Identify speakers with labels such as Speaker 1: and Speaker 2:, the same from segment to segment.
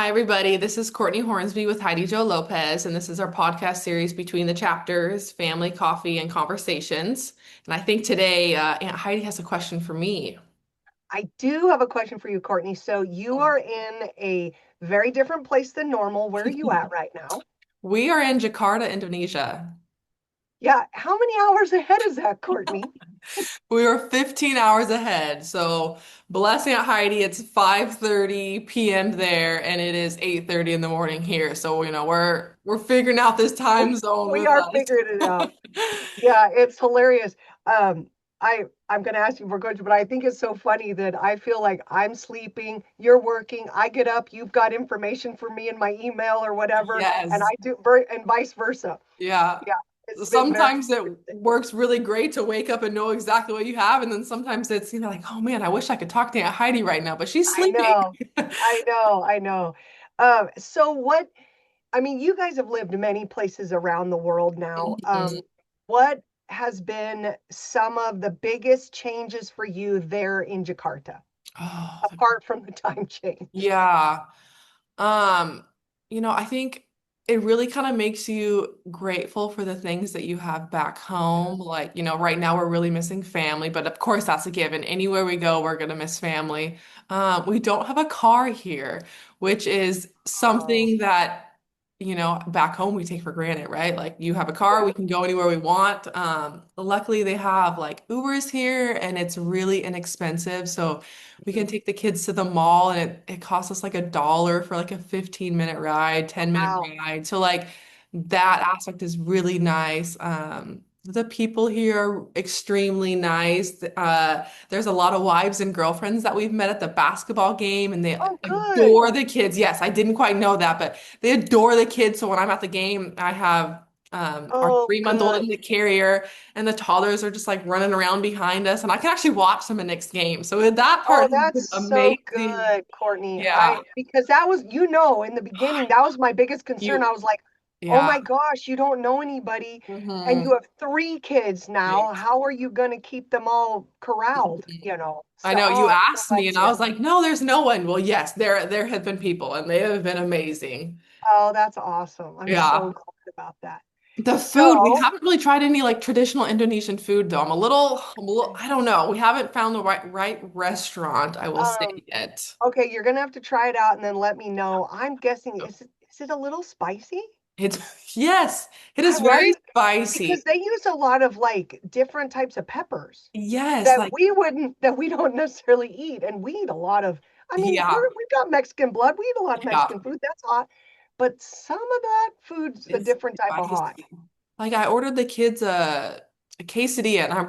Speaker 1: Hi, everybody. This is Courtney Hornsby with Heidi Jo Lopez, and this is our podcast series Between the Chapters, Family, Coffee, and Conversations. And I think today Aunt Heidi has a question for me.
Speaker 2: I do have a question for you, Courtney. So you are in a very different place than normal. Where are you at right now?
Speaker 1: We are in Jakarta, Indonesia.
Speaker 2: Yeah, how many hours ahead is that, Courtney?
Speaker 1: We are 15 hours ahead. So bless Aunt Heidi, it's 5:30 p.m. there, and it is 8:30 in the morning here. So, we're figuring out this time zone
Speaker 2: We
Speaker 1: with
Speaker 2: are
Speaker 1: us.
Speaker 2: figuring it out. Yeah, it's hilarious. Um, I'm gonna ask you for coach, but I think it's so funny that I feel like I'm sleeping, you're working, I get up, you've got information for me in my email or whatever, and
Speaker 1: Yes.
Speaker 2: I do, and vice versa.
Speaker 1: Yeah.
Speaker 2: Yeah, it's been very
Speaker 1: Sometimes it
Speaker 2: interesting.
Speaker 1: works really great to wake up and know exactly what you have. And then sometimes it's, like, oh man, I wish I could talk to Aunt Heidi right now, but she's
Speaker 2: I
Speaker 1: sleeping.
Speaker 2: know, I know. So what? I mean, you guys have lived many places around the world now.
Speaker 1: Mhm.
Speaker 2: What has been some of the biggest changes for you there in Jakarta,
Speaker 1: Oh,
Speaker 2: apart from the time change?
Speaker 1: yeah. Um, I think it really kind of makes you grateful for the things that you have back home. Like, right now we're really missing family, but of course that's a given. Anywhere we go, we're gonna miss family. We don't have a car here, which is
Speaker 2: Oh,
Speaker 1: something that, back home we take for granted, right? Like you have a car,
Speaker 2: yeah.
Speaker 1: we can go anywhere we want. Luckily they have like Ubers here and it's really inexpensive. So we can take the kids to the mall and it costs us like $1 for like a 15-minute ride, 10-minute
Speaker 2: Wow.
Speaker 1: ride. So like that aspect is really nice. The people here are extremely nice. There's a lot of wives and girlfriends that we've met at the basketball game and they
Speaker 2: Oh, good.
Speaker 1: adore the kids. Yes, I didn't quite know that, but they adore the kids. So when I'm at the game, I have our
Speaker 2: Oh,
Speaker 1: 3-month-old
Speaker 2: good.
Speaker 1: in the carrier and the toddlers are just like running around behind us and I can actually watch them the next game. So that
Speaker 2: Oh,
Speaker 1: part has
Speaker 2: that's
Speaker 1: been
Speaker 2: so
Speaker 1: amazing.
Speaker 2: good, Courtney.
Speaker 1: Yeah.
Speaker 2: Because that was, in the beginning, that was my biggest concern.
Speaker 1: You,
Speaker 2: I was like, oh
Speaker 1: yeah.
Speaker 2: my gosh, you don't know anybody, and
Speaker 1: Hmm.
Speaker 2: you have three kids now. How are you going to keep them all corralled,
Speaker 1: I
Speaker 2: So,
Speaker 1: know
Speaker 2: oh,
Speaker 1: you
Speaker 2: I'm so
Speaker 1: asked
Speaker 2: glad
Speaker 1: me
Speaker 2: to
Speaker 1: and
Speaker 2: see
Speaker 1: I
Speaker 2: it.
Speaker 1: was like, no, there's no one. Well, yes, there have been people and they have been amazing.
Speaker 2: Oh, that's awesome. I'm so
Speaker 1: Yeah.
Speaker 2: glad about that.
Speaker 1: The food, we
Speaker 2: So,
Speaker 1: haven't really tried any like traditional Indonesian food though. I don't know. We haven't found the right restaurant, I will say
Speaker 2: um,
Speaker 1: yet.
Speaker 2: okay, you're going to have to try it out and then let me know. I'm guessing, is it a little spicy?
Speaker 1: It's yes, it is very
Speaker 2: Right? Because
Speaker 1: spicy.
Speaker 2: they use a lot of like different types of peppers
Speaker 1: Yes,
Speaker 2: that
Speaker 1: like
Speaker 2: we don't necessarily eat, and we eat a lot of. I mean,
Speaker 1: yeah,
Speaker 2: we've got Mexican blood. We eat a lot of
Speaker 1: yeah.
Speaker 2: Mexican food. That's hot, but some of that food's a
Speaker 1: It's
Speaker 2: different type of hot.
Speaker 1: spicy. Like I ordered the kids a quesadilla, and I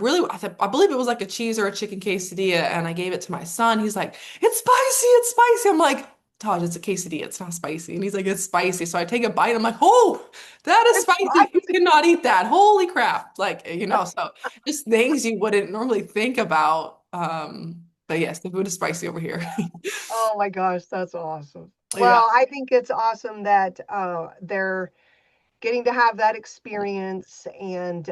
Speaker 1: believe it was like a cheese or a chicken quesadilla, and I gave it to my son. He's like, "It's spicy, it's spicy." I'm like, "Todd, it's a quesadilla. It's not spicy." And he's like, "It's spicy." So I take a bite. I'm like, "Oh, that is
Speaker 2: It's
Speaker 1: spicy. You
Speaker 2: spicy.
Speaker 1: cannot eat that. Holy crap!" Like so just things you wouldn't normally think about. But yes, the food is spicy over here.
Speaker 2: Oh my gosh, that's awesome.
Speaker 1: Yeah.
Speaker 2: Well, I think it's awesome that they're getting to have that experience, and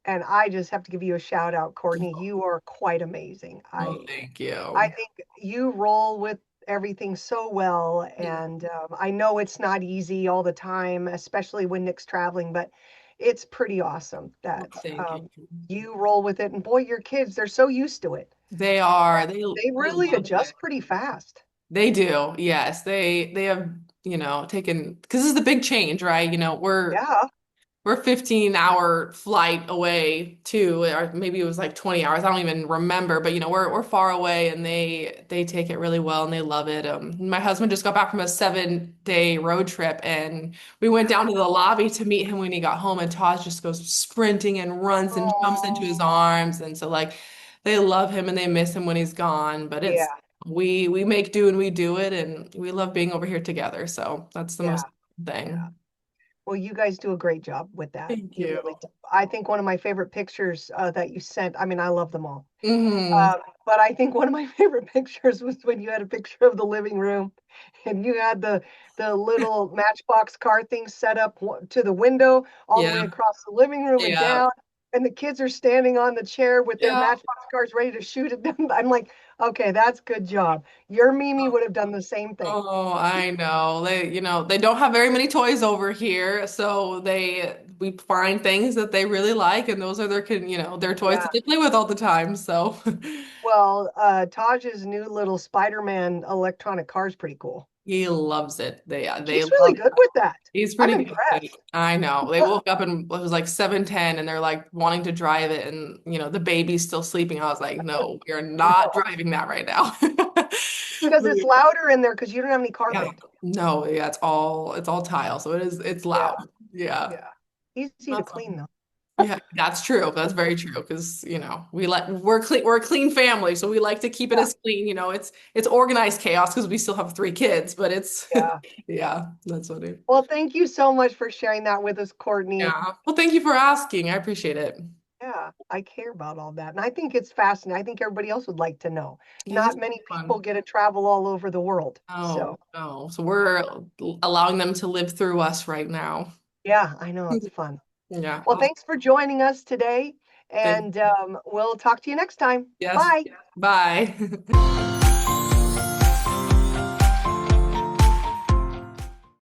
Speaker 2: I just have to give you a shout out, Courtney. You are quite amazing.
Speaker 1: Oh, thank
Speaker 2: I
Speaker 1: you.
Speaker 2: think you roll with everything so well, and I know it's not easy all the time, especially when Nick's traveling, but it's pretty awesome
Speaker 1: Oh,
Speaker 2: that
Speaker 1: thank you.
Speaker 2: you roll with it. And boy, your kids, they're so used to it.
Speaker 1: They are.
Speaker 2: They
Speaker 1: They
Speaker 2: really
Speaker 1: love it.
Speaker 2: adjust pretty fast.
Speaker 1: They do. Yes. They have, taken because this is the big change, right?
Speaker 2: Yeah.
Speaker 1: We're 15-hour flight away too, or maybe it was like 20 hours. I don't even remember, but we're far away and they take it really well and they love it. My husband just got back from a 7-day road trip and we went down to the lobby to meet him when he got home and Todd just goes sprinting and runs and jumps into his
Speaker 2: Oh,
Speaker 1: arms. And so like they love him and they miss him when he's gone. But it's
Speaker 2: yeah,
Speaker 1: we make do and we do it and we love being over here together. So that's the
Speaker 2: yeah,
Speaker 1: most
Speaker 2: yeah.
Speaker 1: thing.
Speaker 2: Well, you guys do a great job with that.
Speaker 1: Thank
Speaker 2: You
Speaker 1: you.
Speaker 2: really do. I think one of my favorite pictures that you sent, I mean, I love them all.
Speaker 1: Hmm.
Speaker 2: But I think one of my favorite pictures was when you had a picture of the living room and you had the little matchbox car thing set up to the window all the way
Speaker 1: Yeah.
Speaker 2: across the living room and
Speaker 1: Yeah.
Speaker 2: down. and the kids are standing on the chair with their
Speaker 1: Yeah.
Speaker 2: Matchbox cars ready to shoot at them. I'm like, okay, that's good job. Your Mimi would have done the same thing.
Speaker 1: Oh, I know. They don't have very many toys over here, so we find things that they really like, and those are their toys
Speaker 2: Yeah.
Speaker 1: that they play with all the time. So
Speaker 2: Well, Taj's new little Spider-Man electronic car is pretty cool.
Speaker 1: he loves it. They
Speaker 2: She's really
Speaker 1: love
Speaker 2: good with that.
Speaker 1: He's
Speaker 2: I'm
Speaker 1: pretty good.
Speaker 2: impressed.
Speaker 1: I know. They woke up and it was like 7:10 and they're like wanting to drive it and the baby's still sleeping. I was like, "No, we're not
Speaker 2: No,
Speaker 1: driving that right now."
Speaker 2: because it's louder in there because you don't have any
Speaker 1: Yeah.
Speaker 2: carpet.
Speaker 1: No, yeah, it's all tile, so it's
Speaker 2: Yeah,
Speaker 1: loud. Yeah.
Speaker 2: yeah. Easy to
Speaker 1: That's
Speaker 2: clean though.
Speaker 1: Yeah, that's true. That's very true because, we're a clean family, so we like to keep it
Speaker 2: Yeah,
Speaker 1: as clean, it's organized chaos because we still have three kids, but it's
Speaker 2: yeah.
Speaker 1: yeah, that's what it.
Speaker 2: Well, thank you so much for sharing that with us, Courtney.
Speaker 1: Yeah. Well, thank you for asking. I appreciate it.
Speaker 2: Yeah, I care about all that. And I think it's fascinating. I think everybody else would like to know.
Speaker 1: Yeah, this
Speaker 2: Not
Speaker 1: is
Speaker 2: many people
Speaker 1: fun.
Speaker 2: get to travel all over the world.
Speaker 1: Oh,
Speaker 2: So,
Speaker 1: no. So we're allowing them to live through us right now.
Speaker 2: yeah, I know it's fun.
Speaker 1: Yeah.
Speaker 2: Well,
Speaker 1: Awesome.
Speaker 2: thanks for joining us today.
Speaker 1: Thank
Speaker 2: And we'll talk to you next time.
Speaker 1: Yes.
Speaker 2: Bye.
Speaker 1: Bye.